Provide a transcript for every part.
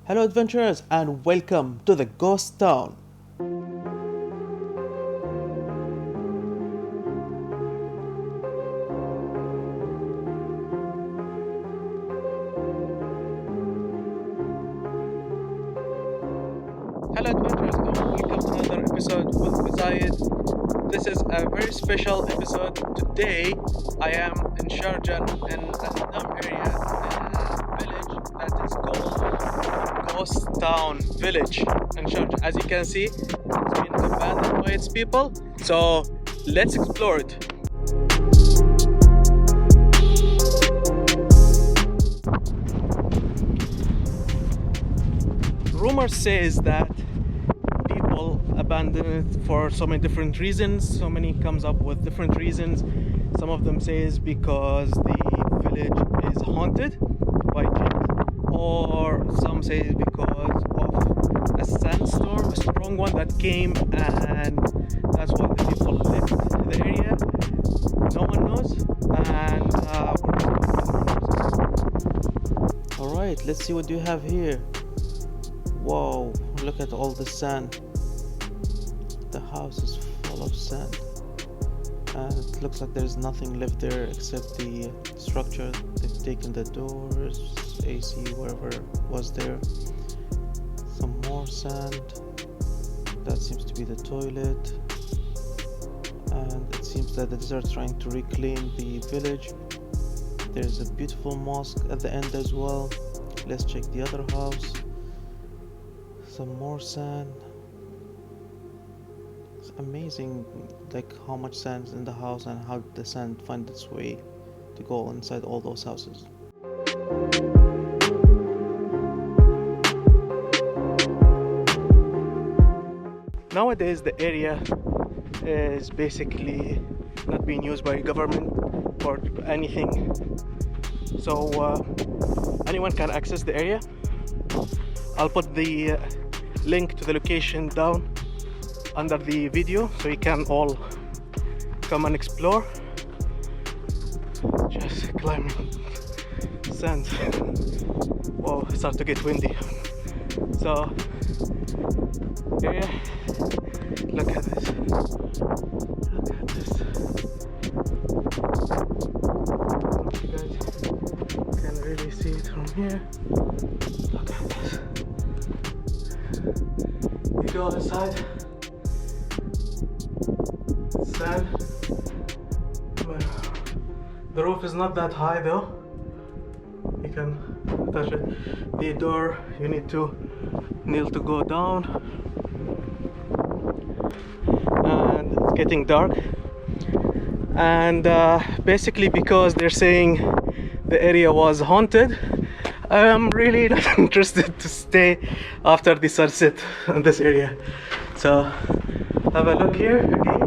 Hello adventurers and welcome to the ghost town. Hello adventurers and welcome to another episode with Bu Zayed. This is a very special episode. Today I am in Sharjah in Inضmوا area, a village that is called Ghost Town Village in Sharjah. As you can see, it's been abandoned by its people. So let's explore it. Rumor says that people abandon it for so many different reasons. So many comes up with different reasons. Some of them says because the village is haunted by jinns, or some say because of a sandstorm, a strong one that came, and that's why the people left the area. No one knows, and all right, let's see what you have here. Whoa, look at all the sand. The house is full of sand, and it looks like there's nothing left there except the structure. They've taken the doors, AC, wherever was there. Some more sand. That seems to be the toilet, and it seems that they're trying to reclaim the village. There's a beautiful mosque at the end as well. Let's check the other house. Some more sand. It's amazing like how much sand is in the house and how the sand finds its way to go inside all those houses. Nowadays the area is basically not being used by government or anything, so anyone can access the area. I'll put the link to the location down under the video so you can all come and explore. Just climbing sand. Whoa, it starts to get windy. So yeah, look at this. Look at this. You guys can really see it from here. Look at this. You go inside, sand. The roof is not that high though. You can touch it. The door, you need to kneel to go down, and it's getting dark. And basically because they're saying the area was haunted, I'm really not interested to stay after the sunset in this area. So have a look here again.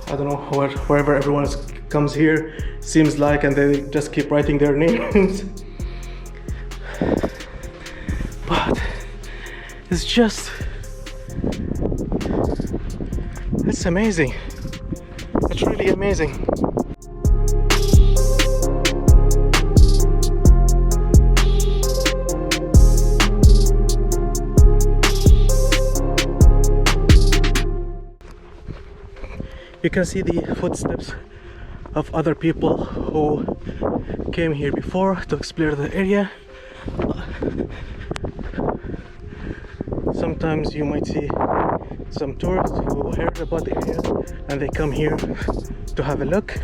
I don't know, wherever everyone comes here seems like, and they just keep writing their names. But it's amazing. It's really amazing. You can see the footsteps of other people who came here before to explore the area. Sometimes you might see some tourists who heard about the area and they come here to have a look.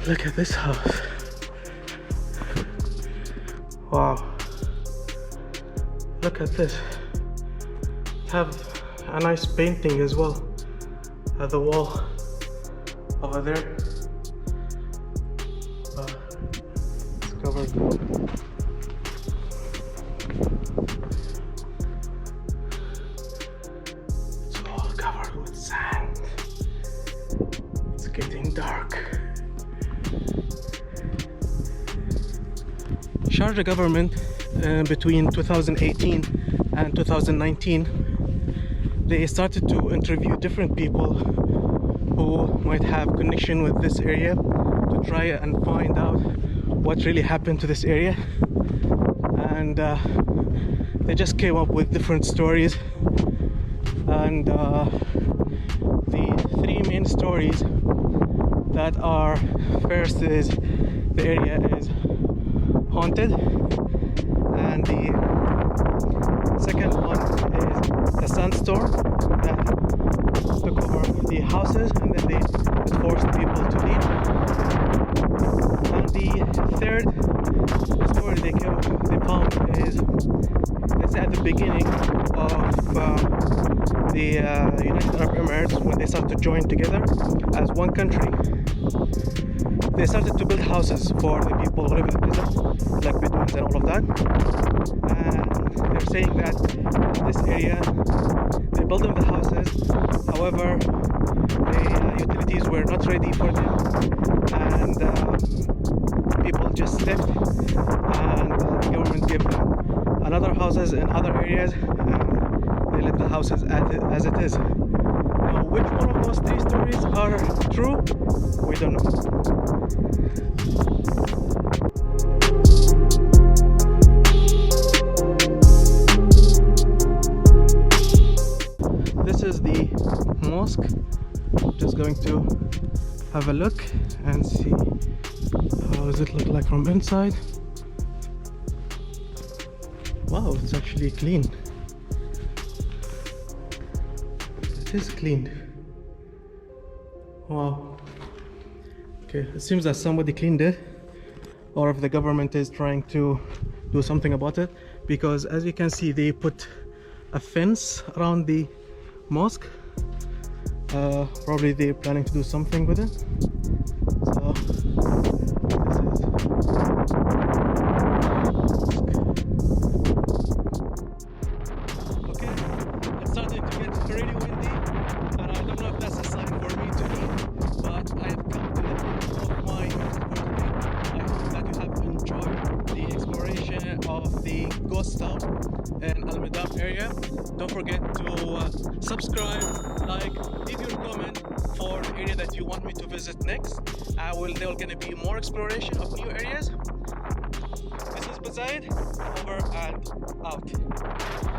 Look at this house. Wow. Look at this. Have a nice painting as well at the wall over there. It's covered. It's all covered with sand. It's getting dark. Sharjah government between 2018 and 2019, they started to interview different people who might have connection with this area to try and find out what really happened to this area, and they just came up with different stories. And the three main stories that are, first is the area is haunted, and the second one is a sandstorm that took over the houses and then it forced people to leave. And the third story they found is, it's at the beginning of the United Arab Emirates, when they started to join together as one country. They started to build houses for the people who live in the desert, like Bedouins and all of that. And they're saying that in this area, they built them the houses. However, the utilities were not ready for them, and people just left, and the government gave them another houses in other areas, and they left the houses as it is. Now, which one of those three stories are true? We don't know. This is the mosque. Just going to have a look and see how does it look like from inside. Wow, it's actually clean. It is cleaned. Wow. Okay, it seems that somebody cleaned it, or if the government is trying to do something about it, because as you can see, they put a fence around the mosque. Probably they're planning to do something with it. So okay, it's starting to get really windy, and I don't know if that's a sign for me to leave, but I have come to the end of my tour today. I hope that you have enjoyed the exploration of the ghost town in Al-Madam area. Don't forget to subscribe, like, leave your comment for the area that you want me to visit next. There are going to be more exploration of new areas. This is Bu Zayed, over and out.